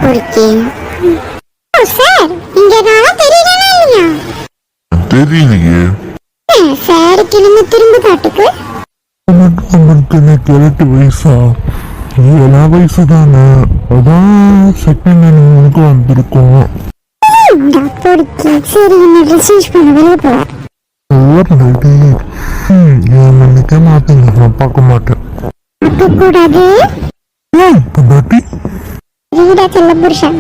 Okay sir இங்க நான் தெரியலனா இல்லையா? தெரியலையே சார் கிளம்பி திரும்ப காட்டுக்கு. அவனுக்கு எனக்கு 8 வயசா? 7 வயசு தானே, அதான் செகண்ட் ஹேண்ட் வந்திருக்கோம். சரி என்ன ட்ரெஸ் சேஞ்ச் பண்ண வெளியே போவார். என் மன்னிக்க மாட்டேங்க, நான் பார்க்க மாட்டேன். கூடாது செல்ல புருஷன்.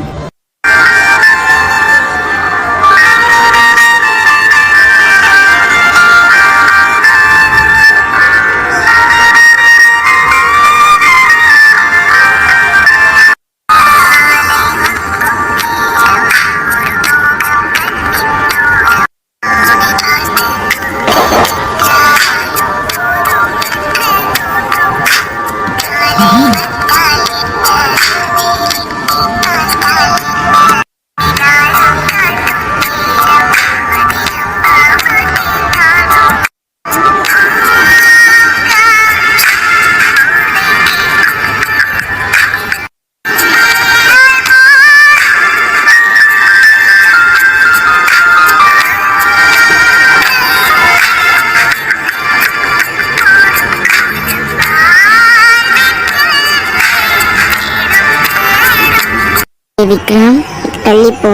விக்ரம் தள்ளிப்போ.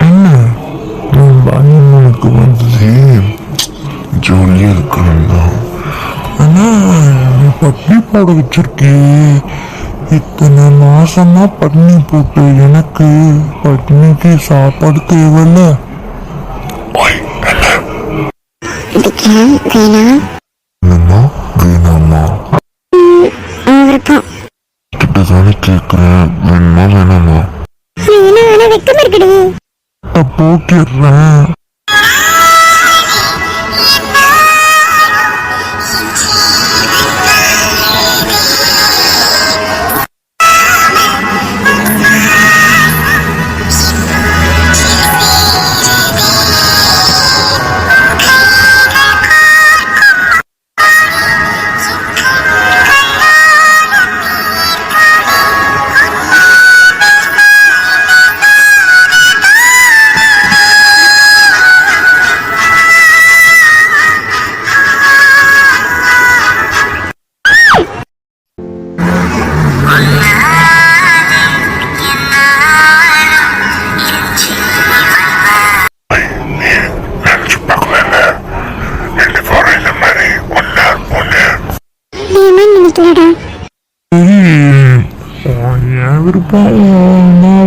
என்ன பயனுக்கு வந்தது? ஜாலியா இருக்கணும் தான். ஆனா பட்னி போட வச்சிருக்கே, இத்தனை மாசமா பட்னி போட்டு எனக்கு பட்னிக்கு சாப்பாடு தேவையில்ல. விக்ரம் வேணாம். என்னம்மா வேணாமா? கிட்டதானே கேக்குறேன், வேணுமா வேணாமா? வெக்கமா இருக்குடி. போட்டிடுறேன்.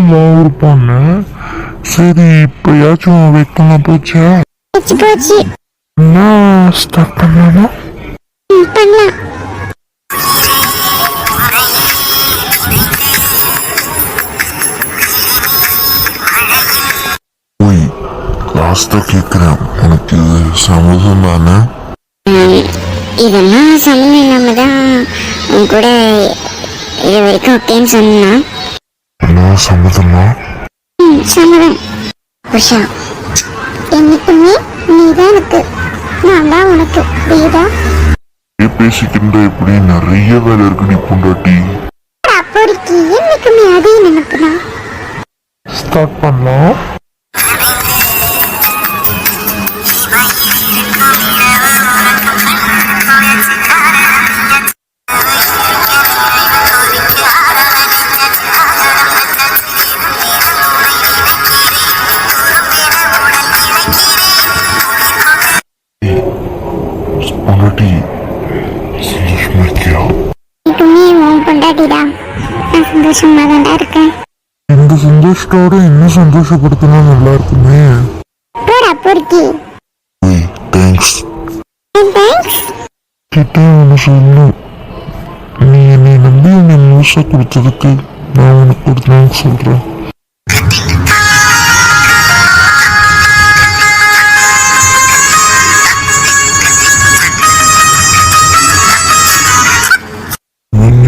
விருப்பான்னு சரி, இப்பயாச்சும் வைக்கலாம். போச்சா என்ன ஸ்டார்ட் பண்ணலாமா? போய் லாஸ்டா கேக்குறேன், உனக்கு சம்மதம் தானே? இதெல்லாம் சம்மந்தம் இல்லாம தான் உன் கூட இது வரைக்கும் ஓகேன்னு சொன்னா. சம்மதமா? சம்மதம். உஷா, என்னைக்குமே நீதான் எனக்கு, நான் தான் உனக்கு. புரியுதா? பேசிக்கின்ற இப்படி நிறைய வேலை இருக்கு. நீ பொண்டாட்டி அப்போதைக்கு என்னைக்குமே அதே நினைப்புதான். ஸ்டார்ட் பண்ணலாம். பொண்டாட்டி சந்தோஷமா இருக்கியா? சந்தோஷமா தான் இருக்கேன். இந்த சந்தோஷத்தோட இன்னும் சந்தோஷப்படுத்தினா நல்லா இருக்குமே. கிட்ட ஒன்று சொல்லணும். நீ என்னை நம்பி உன்னை முழுசா கொடுத்ததுக்கு நான் உனக்கு ஒரு தேங்க்ஸ் சொல்றேன்.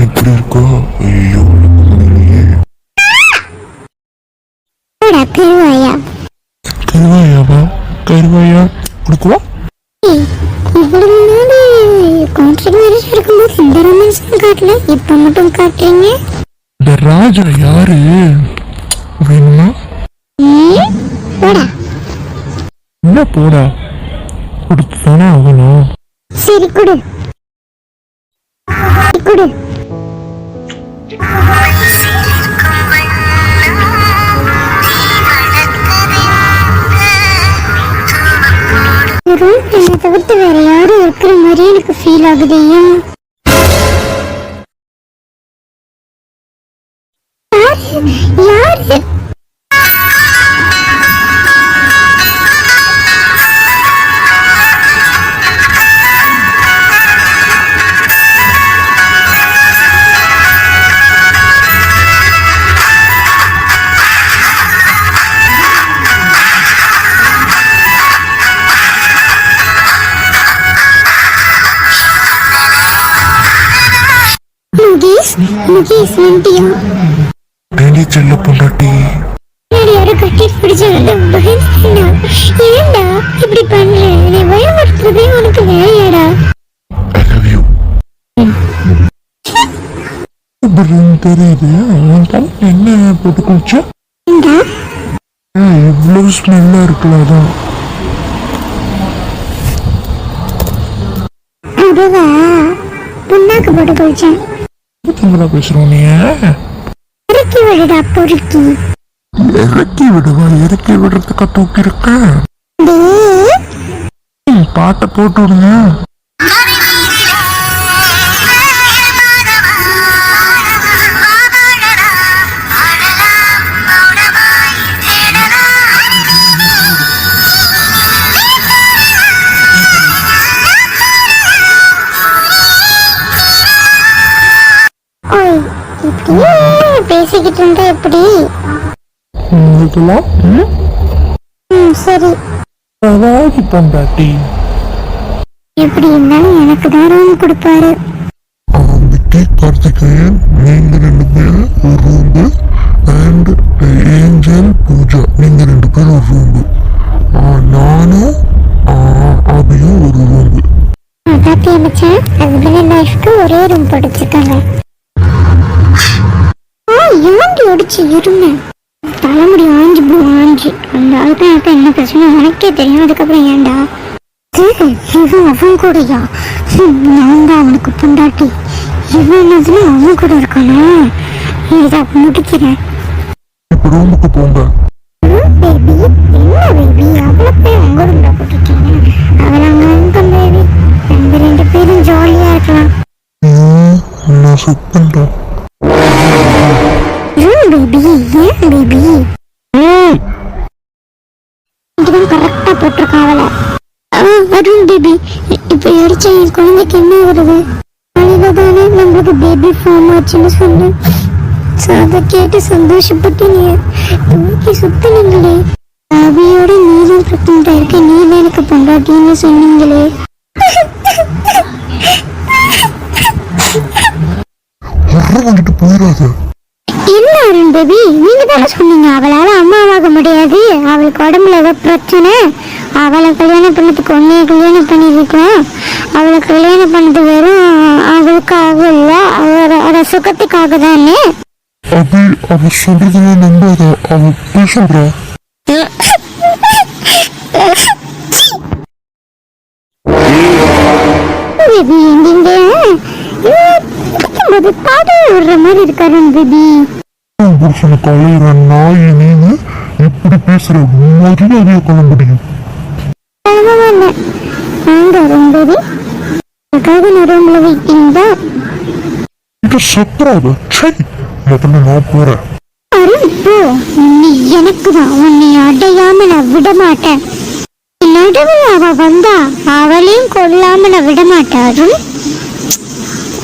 எப்படி இருக்கா? ஐயோ கருவாயாவா? கருவாயா கொடுக்குவா? கான்ட்ராக்ட் மேரேஜ் இருக்கும்போது இந்த ரொமான்ஸ் காட்டல, இப்ப மட்டும் காட்டுறீங்க. இந்த ராஜா யாரு வேணுமா? போடா. என்ன போடா? கொடுத்து தானே ஆகணும். சரி கொடு கொடு. என்னை தவிர்த்து வேற யாரும் இருக்கிற மாதிரி எனக்கு ஃபீல் ஆகுது. யாரு? முகேஷ் வந்துட்டியா? டெய்லி செல்ல பொண்டாட்டி யாரோ கட்டி பிடிச்சது பயந்துட்டா. ஏன்டா இப்படி பண்ற? நீ பயமுறுத்துறதே உனக்கு வேலையாடா? I love you. தெரியுது என்ன போட்டு குளிச்சா இவ்வளவு ஸ்மெல்லா இருக்குல்ல அதான். அதுவா புண்ணாக்கு போட்டு குளிச்சேன். பேசுறோம் நீ இறக்கி விடுடா பொறுக்கி. இறக்கி விடுவா? இறக்கி விடுறதுக்கா தூக்கி இருக்க? பாட்டை போட்டு விடுங்க. பேசிக்கிட்டு இருந்தா எப்படி? சரி பொண்டாட்டி எப்படி இருந்தாலும் எனக்கு தான் ரூம் கொடுப்பாரு. கார்த்திகேயன் நீங்க 2 பேரும் ஒரு ரூம்பு அண்ட் ஏஞ்சல் பூஜா நீங்க 2 பேரும் ஒரு ரூம்பு, நானும் அபியும் ஒரு ரூம்பு. பாத்தியா மச்சான், ஹஸ்பண்ட் லைஃப்க்கு ஒரே ரூம் போட்டுச்சிருக்காங்க. ஏன்டி அடிச்சு இருந்தேன் தலைமுடி ஆஞ்சி ஆஞ்சி அந்த ஆளுக்கு என்ன பிரச்சனை எனக்கே தெரியும். அதுக்கப்புறம் ஏன்டா அவன் கூடயா? நான் தான் அவனுக்கு பொண்டாட்டி. இவன் என்னதுன்னு அவன் கூட இருக்கானா? இதை முடிக்கிறேன். ரூமுக்கு போங்க. பேபி என்ன பேபி? அவளை போய் உங்க ரூம்ல போட்டுட்டீங்க. அவளை அங்க இருக்க பேபி. நம்ம 2 பேரும் ஜாலியா இருக்கலாம். நான் சுட் பண்றேன். பேபி ஏன் பேபி இதுதான் கரெக்டா போட்டிருக்கான் அவளை. அருண் பேபி இப்ப அடிச்ச என் குழந்தைக்கு என்ன வருது? அழுதானே நம்மளுக்கு பேபி ஃபார்ம் ஆச்சுன்னு சொன்னேன். அதை கேட்டு சந்தோஷப்பட்டு நீ தூக்கி சுத்தினீங்களே. அவையோட நீதான் பிரச்சனை இருக்க, நீதான் எனக்கு பொண்டாட்டின்னு சொன்னீங்களே. போயிடாத. என்ன அருண் பேபி, நீங்க தானே சொன்னீங்க அவளால அம்மாவாக முடியாது, அவளுக்கு உடம்புல ஏதோ பிரச்சனை, அவளை கல்யாணம் பண்ணதுக்கு ஒன்னே கல்யாணம் பண்ணிருக்கோம். அவளை கல்யாணம் பண்ணது வெறும் அவளுக்காக இல்ல, அவளோட சுகத்துக்காக தானே. அபி அவ சொல்றதுலாம் நம்பாத, அவ போய் சொல்றா. பேபி எங்க பாட்டு விடுற மாதிரி இருக்காரு பேபி. புருஷனுக்கு அலையிற நாய் நீங்க எப்படி பேசுற? மரியாதையா கொள்ள முடியும். பேபி அதுக்காக நான் ரூம்ல வெயிட்டிங் தான். இது சத்ராத சரி, முதல்ல நான் போறேன். அருண் போ, நீ எனக்கு தான், உன்னை அடையாம நான் விட மாட்டேன். நடுவில் அவ வந்தா அவளையும் கொல்லாம நான் விட மாட்டேன் Arun.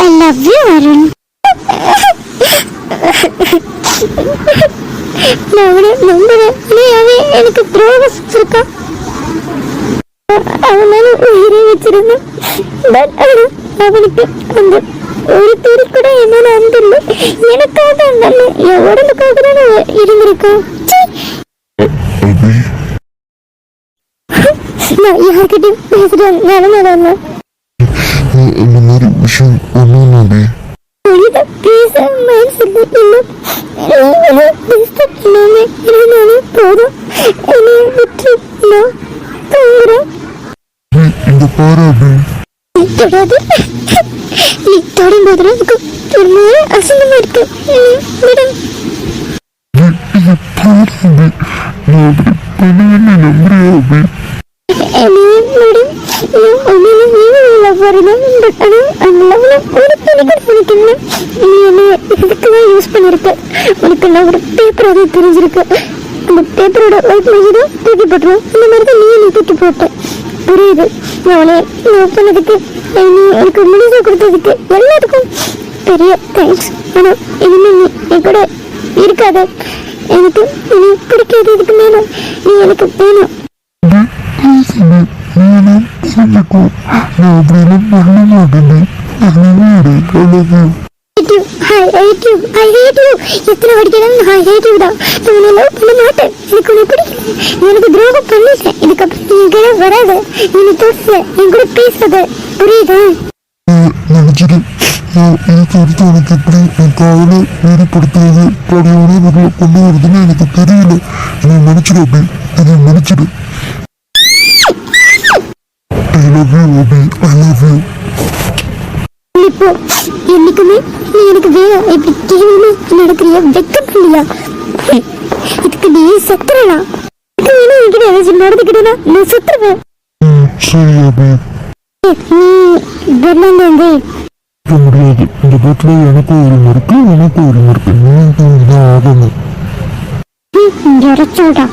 I love you Arun. நான் அவனை நம்புறேன். அவன் எனக்கு துரோகம் செஞ்சிருக்கான். அவனால உயிரை வச்சிருந்தேன். பட் அவனுக்கு அந்த ஒரு துளி கூட என்னோட அன்பு இல்லை. எனக்காக அந்த என் உடம்புக்காக தான் இருந்திருக்கான். நான் யார்கிட்டயும் பேசுறேன் நிலைமை இந்த மாதிரி விஷயம் ஒன்றும் பேச மனசு இல்லை. எல்லாமே இருந்தாலும் போதும். என்னை விட்டு நான் தூங்குறேன். இங்க பாரு அபி. தொடாது. நீ தொடும்போது எனக்கு ஒரு மாதிரி அசிங்கமா இருக்கு. விடு. இங்க பாரு அபி. நான் அப்படி பண்ணுவேன்னு நம்புறியா அபி? உனக்கு நான் ஒரு பேப்பர் அதை தெரிஞ்சிருக்கு. அந்த பேப்பரோட ஒயிட் மேஜ் தான் தூக்கி போட்டுருவோம். இந்த மாதிரி தான் நீ தூக்கி போட்ட. புரியுது. அவளை லவ் பண்ணதுக்கு, நீ எனக்கு முடிஞ்சு கொடுத்ததுக்கு எல்லாத்துக்கும் பெரிய தேங்க்ஸ். ஆனா இனிமே நீ என் கூட இருக்காத. எனக்கு நீ பிடிக்காது. இதுக்கு மேல நீ எனக்கு வேணும். சொல்லிக்கோ, நான் அப்படியெல்லாம் பண்ண மாட்டேன். எத்தனை வாடிக்கையாலும் I hate you தான். நான் உன்னை லவ் பண்ண மாட்டேன். எனக்கு உன்னை பிடிக்கல. நீ எனக்கு துரோகம் பண்ணிட்டேன். இதுக்கப்புறம் நீ என் கூட வராத. நீ தொடுல என் கூட பேசாத. புரியுதா? நினைச்சிட்டு இதுக்கு அடுத்து எனக்கு எப்படி என் காதலை வேறுபடுத்துறது படியோட வரல கொண்டு வருதுன்னு எனக்கு தெரியல. என்னை நினைச்சிடு அபி, என்னை நினைச்சிடு. I love you Abhi, I love you. இப்போ என்னைக்குமே நீ எனக்கு வேணும். இப்படி கேள்வி நடக்கிறியா? வெக்கம் இல்லையா? இதுக்கு நீ செத்துறா. என்கிட்ட ஏதாச்சும் நடந்துக்கிட்டேன்னா நான் செத்துருவேன். சரி அபி. நீ வெள்ளந்து முடியாது. இந்த வீட்டுல எனக்கும் உரிமை இருக்கு, உனக்கும் உரிமை இருக்கு. நீ தான் ஆகணும். இறச்சோடா.